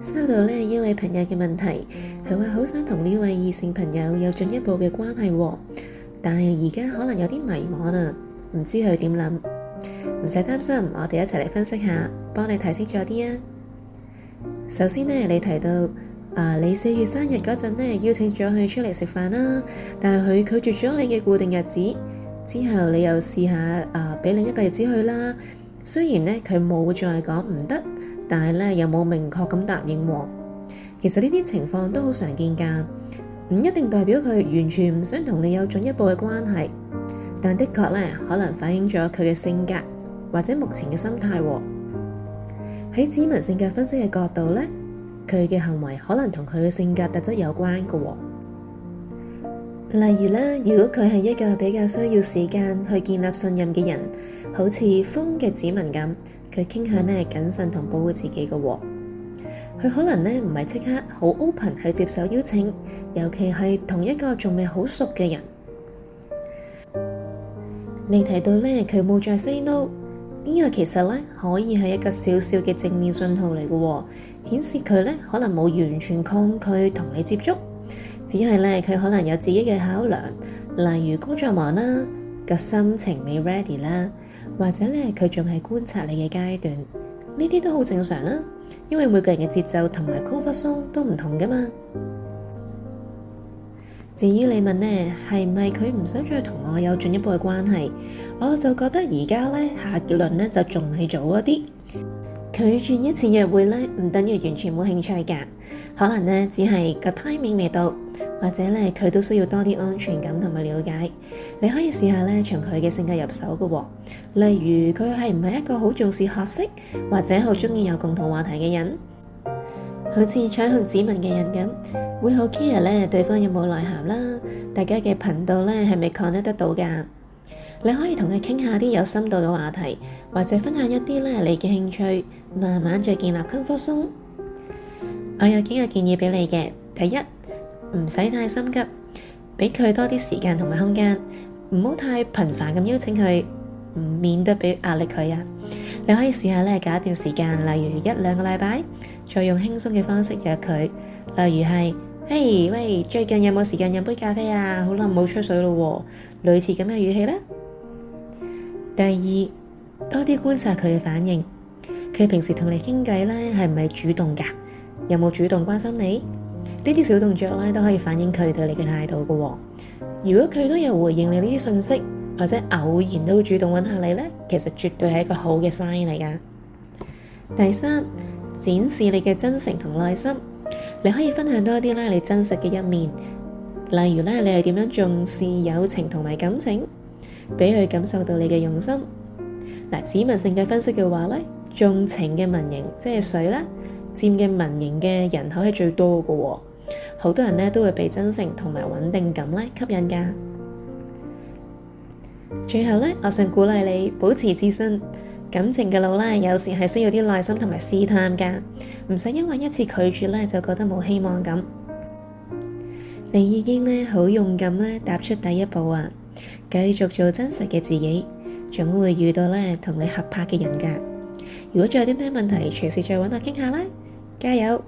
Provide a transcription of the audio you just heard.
收到呢一位朋友嘅問題，佢話好想同呢位異性朋友有進一步嘅關係喎，但係而家可能有啲迷茫啊，唔知佢點諗。唔使擔心，我哋一齊嚟分析下，幫你睇清楚啲啊。首先呢，你提到你4月生日嗰陣呢，邀請咗佢出嚟食飯啦，但係佢拒絕咗你嘅固定日子。之後你又試下俾另一個日子去啦。雖然呢，佢冇再講唔得，但係呢，又冇明確咁答應喎。其實呢啲情況都好常見㗎，唔一定代表佢完全唔想同你有進一步嘅關係，但的確呢，可能反映咗佢嘅性格或者目前嘅心態喎。喺指紋性格分析嘅角度呢，佢嘅行為可能同佢嘅性格特質有關㗎喎。例如咧，如果佢係一個比較需要時間去建立信任嘅人，好似風嘅指紋咁，佢傾向呢謹慎同保護自己嘅喎。佢可能呢唔係即刻好 open 去接受邀請，尤其係同一個仲未好熟嘅人。你提到呢，佢冇再 say no， 呢個其實呢可以係一個小小嘅正面信號嚟嘅喎，顯示佢呢可能冇完全抗拒同你接觸。只係呢，佢可能有自己嘅考量，例如工作忙啦，個心情未 ready 啦，或者呢，佢仲係觀察你嘅階段，呢啲都好正常啦，因為每個人嘅節奏同埋 comfort zone 都唔同㗎嘛。至於你問呢，係唔係佢唔想再同我有進一步嘅關係，我就覺得而家呢，下結論呢就仲係早一啲。拒絕一次約會呢，唔等於完全冇興趣㗎，可能呢，只係個 timing 未到，或者呢，佢都需要多啲安全感同埋了解。你可以試下呢，從佢嘅性格入手㗎喎，例如佢係唔係一個好重視學識，或者好鍾意有共同話題嘅人，好似彩虹指紋嘅人咁，會好 care 呢對方有冇內涵啦，大家嘅頻道呢係咪 connect 得到㗎？你可以同佢傾下啲有深度嘅話題，或者分享一啲呢你嘅興趣，慢慢再建立 comfort zone。我有幾個建議俾你嘅。第一，唔使太心急，俾佢多啲時間同埋空間，唔好太頻繁咁邀請佢，唔免得俾壓力佢啊。你可以試下呢，隔一段時間，例如1-2個禮拜，再用輕鬆嘅方式約佢，例如係嘿喂，最近有冇時間飲杯咖啡啊？好耐冇吹水咯喎，類似咁嘅語氣啦。第二，多啲觀察佢嘅反應，佢平時同你傾偈呢，係唔係主動㗎？有冇主動關心你？呢啲小動作呢，都可以反映佢對你嘅態度㗎喎。如果佢都有回應你呢啲信息，或者偶然都會主動揾下你呢，其實絕對係一個好嘅 sign 嚟㗎。第三，展示你嘅真誠同耐心，你可以分享多啲呢你真實嘅一面，例如呢，你係點樣重視友情同埋感情，俾佢感受到你嘅用心。指紋性格分析嘅話呢，重情嘅紋型即係水啦，佔嘅紋型嘅人口係最多嘅喎。好多人呢都會被真誠同埋穩定感呢吸引㗎。最後呢，我想鼓勵你保持自信，感情嘅路呢，有時係需要啲耐心同埋試探㗎，唔使因為一次拒絕呢就覺得冇希望咁。你已經呢好勇敢呢踏出第一步啊！繼續做真實嘅自己，總會遇到呢同你合拍嘅人㗎。如果仲有啲咩問題，隨時再揾我傾下啦，加油！